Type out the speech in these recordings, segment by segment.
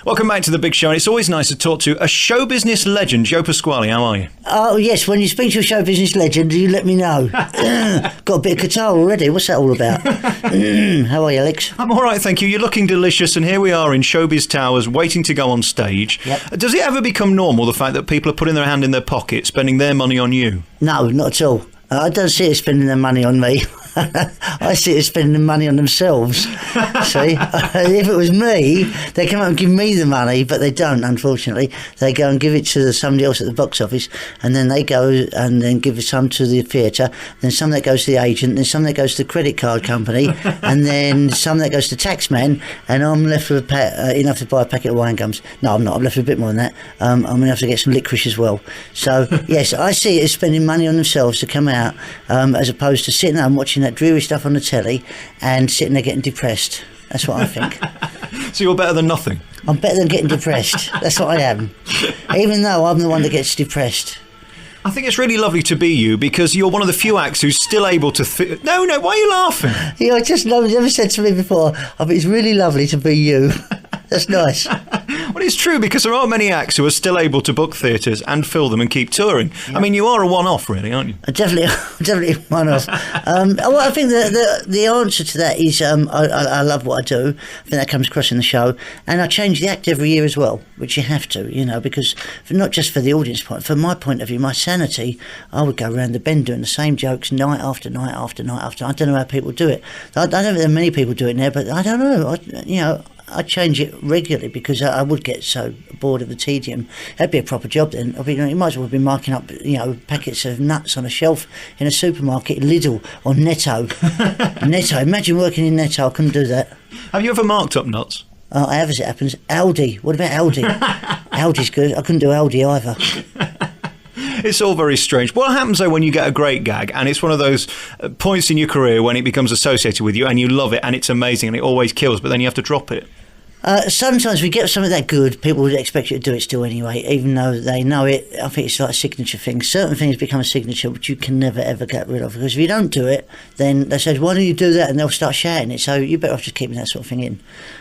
Welcome back to The Big Show. And it's always nice to talk to a show business legend. Joe Pasquale, how are you? Oh, yes, when you speak to a show business legend, you let me know. Got a bit of guitar already. What's that all about? How are you, Alex? I'm all right, thank you. You're looking delicious, and here we are in Showbiz Towers waiting to go on stage. Yep. Does it ever become normal, the fact that people are putting their hand in their pocket, spending their money on you? No, not at all. I don't see it spending their money on me. I see it spending money on themselves. See, if it was me, they come up and give me the money, but they don't, unfortunately. They go and give it to somebody else at the box office, and then they go and then give some to the theatre, then some that goes to the agent, then some that goes to the credit card company, and then some that goes to the taxman, and I'm left with enough to buy a packet of wine gums. No, I'm not. I'm left with a bit more than that. I'm going to have to get some licorice as well. So, yes, I see it as spending money on themselves to come out, as opposed to sitting there and watching that dreary stuff on the telly and sitting there getting depressed. That's what I think. So you're better than nothing? I'm better than getting depressed. That's what I am. Even though I'm the one that gets depressed. I think it's really lovely to be you, because you're one of the few acts who's still able to... No, why are you laughing? Yeah, I just know, never said to me before, it's really lovely to be you. That's nice. Well, it's true, because there aren't many acts who are still able to book theatres and fill them and keep touring. Yeah. I mean, you are a one-off, really, aren't you? Definitely one-off. Well, I think the answer to that is I love what I do. I think that comes across in the show. And I change the act every year as well, which you have to, because not just for the audience point, from my point of view, my sanity, I would go around the bend doing the same jokes night after night after night after. I don't know how people do it. I don't think there are many people doing it there, but I don't know. I change it regularly because I would get so bored of the tedium. That'd be a proper job then. You might as well be marking up, packets of nuts on a shelf in a supermarket, Lidl or Netto. Netto. Imagine working in Netto. I couldn't do that. Have you ever marked up nuts? I have, as it happens. Aldi. What about Aldi? Aldi's good. I couldn't do Aldi either. It's all very strange. What happens, though, when you get a great gag and it's one of those points in your career when it becomes associated with you and you love it and it's amazing and it always kills, but then you have to drop it? Sometimes we get something that good, people would expect you to do it still anyway, even though they know it. I think it's like a signature thing. Certain things become a signature which you can never ever get rid of, because if you don't do it, then they say, why don't you do that? And they'll start shouting it. So you're better off just keeping that sort of thing in.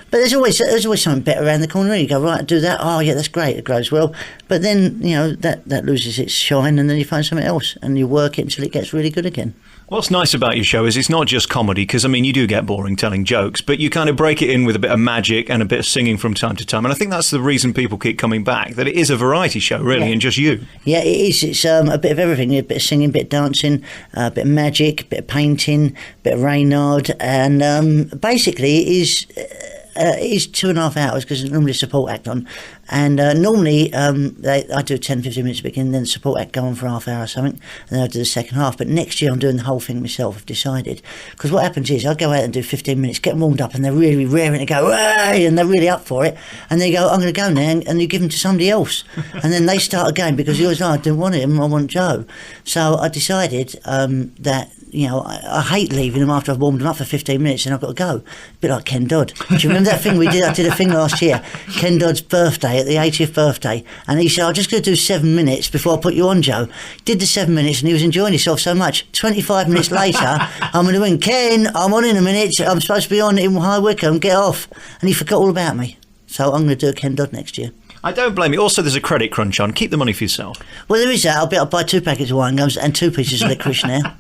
But there's always something better around the corner. You go, right, do that. Oh yeah, that's great. It grows well. But then that loses its shine, and then you find something else, and you work it until it gets really good again. What's nice about your show is it's not just comedy, because, you do get boring telling jokes, but you kind of break it in with a bit of magic and a bit of singing from time to time. And I think that's the reason people keep coming back, that it is a variety show, really, and just you. Yeah, it is. It's a bit of everything. A bit of singing, a bit of dancing, a bit of magic, a bit of painting, a bit of Reynard. And basically it is 2.5 hours, because it's normally a support act on, and normally I do 10-15 minutes at the beginning, then the support act go on for half hour or something, and then I do the second half. But next year I'm doing the whole thing myself, I've decided, because what happens is I go out and do 15 minutes, get them warmed up, and they're really raring to go, hey, and they're really up for it, and they go, I'm going to go now, and you give them to somebody else, and then they start again, because you always know, I didn't want him, I want Joe. So I decided that I hate leaving them after I've warmed them up for 15 minutes and I've got to go. A bit like Ken Dodd. Do you remember that thing we did? I did a thing last year, Ken Dodd's birthday, at the 80th birthday, and he said, I'm just going to do 7 minutes before I put you on, Joe. Did the 7 minutes and he was enjoying himself so much. 25 minutes later, I'm going to ring, Ken, I'm on in a minute, I'm supposed to be on in High Wycombe, get off. And he forgot all about me. So I'm going to do a Ken Dodd next year. I don't blame you. Also, there's a credit crunch on. Keep the money for yourself. Well, there is that. I'll buy 2 packets of wine gums and 2 pieces of licorice now.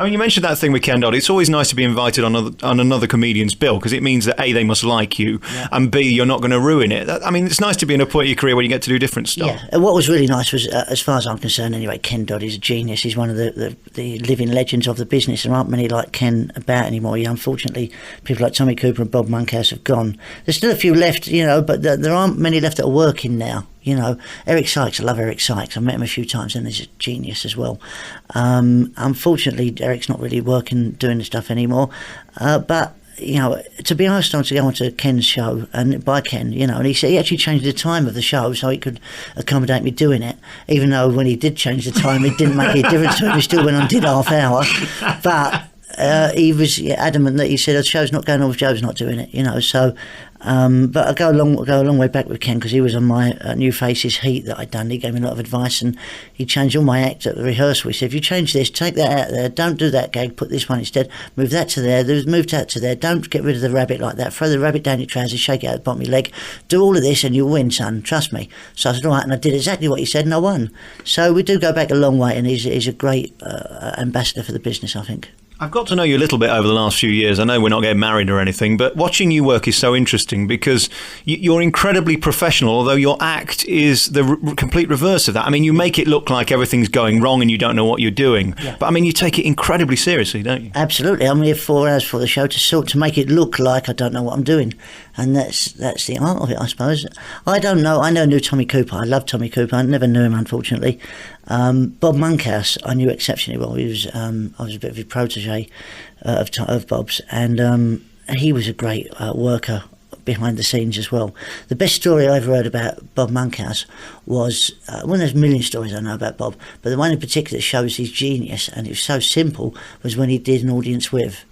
You mentioned that thing with Ken Dodd. It's always nice to be invited on another comedian's bill, because it means that A, they must like you, and B, you're not going to ruin it. It's nice to be in a point of your career where you get to do different stuff. Yeah, and what was really nice was, as far as I'm concerned anyway, Ken Dodd is a genius. He's one of the living legends of the business. There aren't many like Ken about anymore. Unfortunately, people like Tommy Cooper and Bob Monkhouse have gone. There's still a few left, but there aren't many left that are working now. Eric Sykes, I love Eric Sykes. I've met him a few times, and he's a genius as well. Unfortunately, Eric's not really working, doing the stuff anymore. But to be honest, I wanted to go on to Ken's show, and by Ken, and he said he actually changed the time of the show so he could accommodate me doing it, even though when he did change the time, it didn't make any difference to him. He still went on, did half hour. But he was adamant that he said, the show's not going on if Joe's not doing it, so... but I go a long way back with Ken, because he was on my New Faces Heat that I'd done. He gave me a lot of advice, and he changed all my act at the rehearsal. He said, if you change this, take that out there, don't do that gag, put this one instead, move that to there, move that to there, don't get rid of the rabbit like that, throw the rabbit down your trousers, shake it out the bottom of your leg, do all of this and you'll win, son, trust me. So I said, all right, and I did exactly what he said and I won. So we do go back a long way, and he's a great ambassador for the business, I think. I've got to know you a little bit over the last few years. I know we're not getting married or anything, but watching you work is so interesting because you're incredibly professional, although your act is the complete reverse of that. I mean, you make it look like everything's going wrong and you don't know what you're doing. Yeah. But, I mean, you take it incredibly seriously, don't you? Absolutely. I'm here 4 hours for the show to make it look like I don't know what I'm doing. And that's the art of it, I suppose. I don't know. I never knew Tommy Cooper. I love Tommy Cooper. I never knew him, unfortunately. Bob Monkhouse, I knew exceptionally well. He was, I was a bit of his protege of Bob's, and he was a great worker behind the scenes as well. The best story I ever heard about Bob Monkhouse was one of those million stories I know about Bob, but the one in particular that shows his genius, and it was so simple, was when he did an audience with.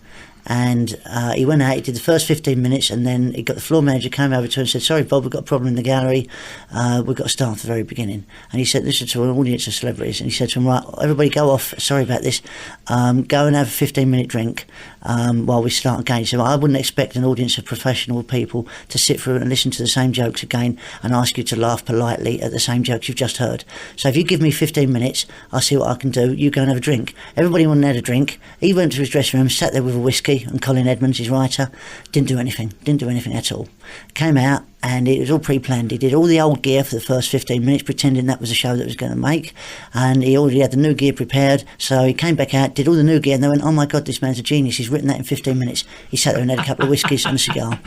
And he went out, he did the first 15 minutes, and then he got the floor manager, came over to him and said, sorry Bob, we've got a problem in the gallery, we've got to start at the very beginning. And he said, listen to an audience of celebrities, and he said to them, right, everybody go off, sorry about this, go and have a 15-minute drink while we start again. He said, I wouldn't expect an audience of professional people to sit through and listen to the same jokes again and ask you to laugh politely at the same jokes you've just heard. So if you give me 15 minutes, I'll see what I can do, you go and have a drink. Everybody went and had a drink. He went to his dressing room, sat there with a whiskey, and Colin Edmonds, his writer, didn't do anything at all. Came out, and it was all pre-planned. He did all the old gear for the first 15 minutes, pretending that was a show that was going to make, and he already had the new gear prepared. So he came back out, did all the new gear, and they went, oh my God, this man's a genius, he's written that in 15 minutes. He sat there and had a couple of whiskies and a cigar.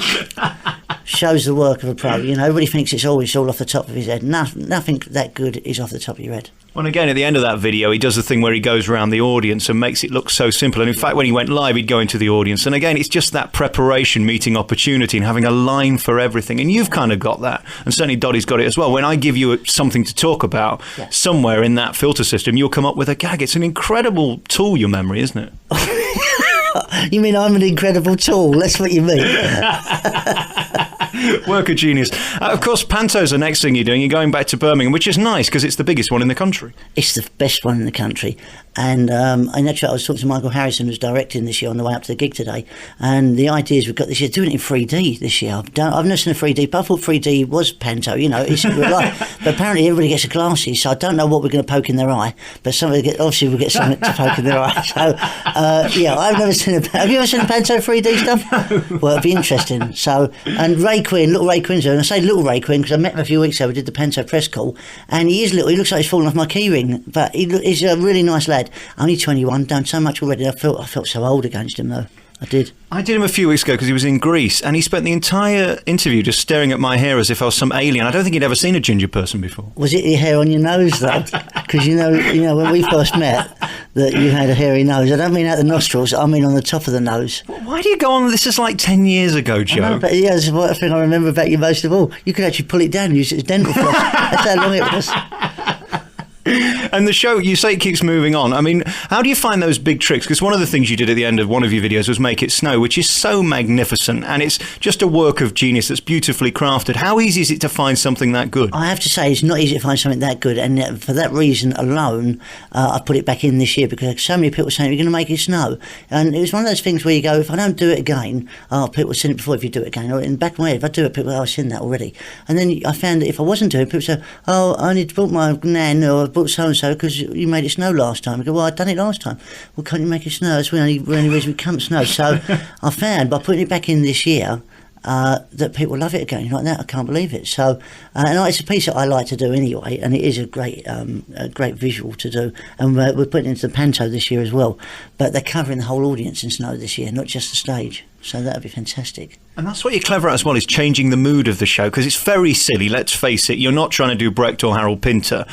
Shows the work of a pro. Everybody thinks it's all off the top of his head. Nothing that good is off the top of your head. Well, again, at the end of that video, he does the thing where he goes around the audience and makes it look so simple. And in fact, when he went live, he'd go into the audience. And again, it's just that preparation, meeting opportunity, and having a line for everything. And you've kind of got that. And certainly Dotty's got it as well. When I give you something to talk about, somewhere in that filter system, you'll come up with a gag. It's an incredible tool, your memory, isn't it? You mean I'm an incredible tool? That's what you mean. Work of genius. Of course, Panto's the next thing you're doing. You're going back to Birmingham, which is nice because it's the biggest one in the country. It's the best one in the country. And actually, I was talking to Michael Harrison, who's directing this year, on the way up to the gig today. And the idea is we've got this year, doing it in 3D this year. I've never seen a 3D, but I thought 3D was Panto, it's real life. But apparently everybody gets the glasses, so I don't know what we're going to poke in their eye. But obviously we'll get something to poke in their eye. So, I've never seen have you ever seen a Panto 3D stuff? No. Well, it'd be interesting. So, and Ray Quinn, little Ray Quinn's there, and I say little Ray Quinn because I met him a few weeks ago. We did the Panto press call, and he is little. He looks like he's fallen off my key ring, but he's a really nice lad. Only 21, done so much already. I felt so old against him though. I did him a few weeks ago because he was in Greece, and he spent the entire interview just staring at my hair as if I was some alien. I don't think he'd ever seen a ginger person before. Was it your hair on your nose though? Because you know when we first met that you had a hairy nose. I don't mean at the nostrils, I mean on the top of the nose. Why do you go on? This is like 10 years ago, Joe. I know, but yeah, that's what I think I remember about you most of all. You could actually pull it down and use it as dental floss. That's how long it was. And the show, you say it keeps moving on. I mean, how do you find those big tricks? Because one of the things you did at the end of one of your videos was make it snow, which is so magnificent. And it's just a work of genius that's beautifully crafted. How easy is it to find something that good? I have to say, it's not easy to find something that good. And for that reason alone, I put it back in this year because so many people were saying, you're going to make it snow. And it was one of those things where you go, if I don't do it again, people have seen it before if you do it again. Or in the back of my head, if I do it, people go, I've seen that already. And then I found that if I wasn't doing it, people say, I only bought my nan or I bought so-and-so because you made it snow last time. I go, well, I'd done it last time. Well, can't you make it snow? That's the only reason we can't snow. So I found by putting it back in this year that people love it again like that. I can't believe it. So, and it's a piece that I like to do anyway, and it is a great visual to do. And we're putting it into the Panto this year as well. But they're covering the whole audience in snow this year, not just the stage. So that would be fantastic. And that's what you're clever at as well, is changing the mood of the show, because it's very silly, let's face it. You're not trying to do Brecht or Harold Pinter.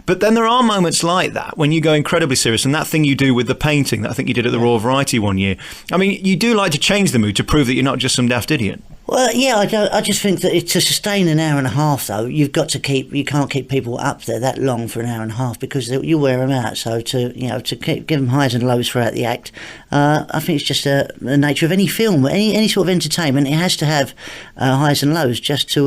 But then there are moments like that when you go incredibly serious, and that thing you do with the painting that I think you did at the Royal Variety one year. I mean, you do like to change the mood to prove that you're not just some daft idiot. Well, yeah, I just think that to sustain an hour and a half, though, you can't keep people up there that long for an hour and a half because you wear them out. So to give them highs and lows throughout the act, I think it's just the nature of any film, any sort of entertainment. It has to have highs and lows just to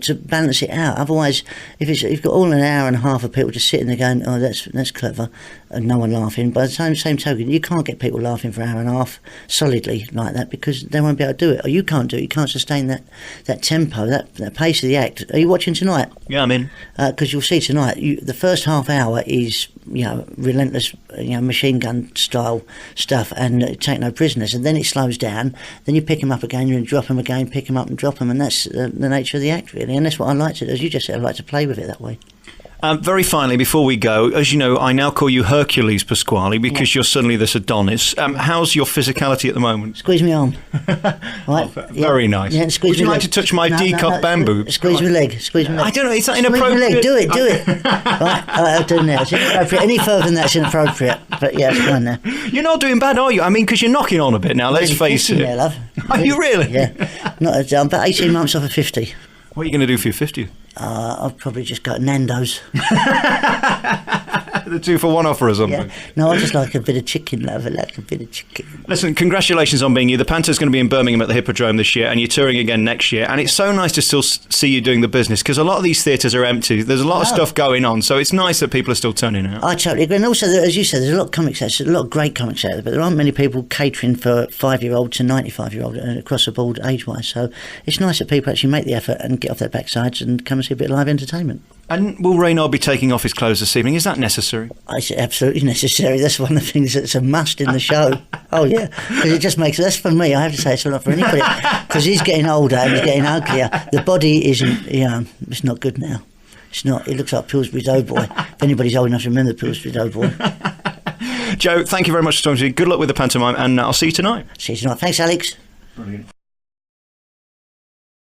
to balance it out. Otherwise, if you've got all an hour and a half of people just sitting there going, "Oh, that's clever," and no one laughing. By the same token, you can't get people laughing for an hour and a half solidly like that because they won't be able to do it, or you can't do it. You can't sustain that tempo, that pace of the act. Are you watching tonight? Yeah, I'm in. Because you'll see tonight, the first half hour is relentless, machine gun style stuff, and take no prisoners. And then it slows down. Then you pick them up again, and drop them again, pick them up and drop them, and that's the nature of the act, really. And that's what I like to, as you just said, I like to play with it that way. Very finally, before we go, as you know, I now call you Hercules Pasquale because you're suddenly this Adonis. How's your physicality at the moment? Squeeze my arm. Right? Very nice. Yeah, Would you like to touch my D-cup bamboo? Squeeze my leg. Squeeze my leg. I don't know. Is that Squeeze inappropriate? my leg. Do it. Right, I'll do it now. It's inappropriate. Any further than that's inappropriate. But yeah, it's fine now. You're not doing bad, are you? I mean, because you're knocking on a bit now. Let's face it. Yeah, love. Are you really? Yeah. I'm about 18 months off of 50. What are you going to do for your 50th? I'll probably just go to Nando's. The 2-for-1 offer or something? Yeah. No, I just like a bit of chicken, love. I like a bit of chicken. Listen, congratulations on being you. The Panther's going to be in Birmingham at the Hippodrome this year, and you're touring again next year. And it's so nice to still see you doing the business, because a lot of these theatres are empty. There's a lot of stuff going on, so it's nice that people are still turning out. I totally agree. And also, as you said, there's a lot of comics out there, a lot of great comics out there, but there aren't many people catering for 5-year-old to 95-year-old across the board age-wise. So it's nice that people actually make the effort and get off their backsides and come and see a bit of live entertainment. And will Reynard be taking off his clothes this evening? Is that necessary? It's absolutely necessary. That's one of the things that's a must in the show. Oh, yeah. Because it just makes... That's for me. I have to say it's not for anybody. Because he's getting older and he's getting uglier. The body isn't... it's not good now. It's not. It looks like Pillsbury Doughboy. If anybody's old enough to remember Pillsbury Doughboy. Joe, thank you very much for talking to me. Good luck with the pantomime, and I'll see you tonight. See you tonight. Thanks, Alex. Brilliant.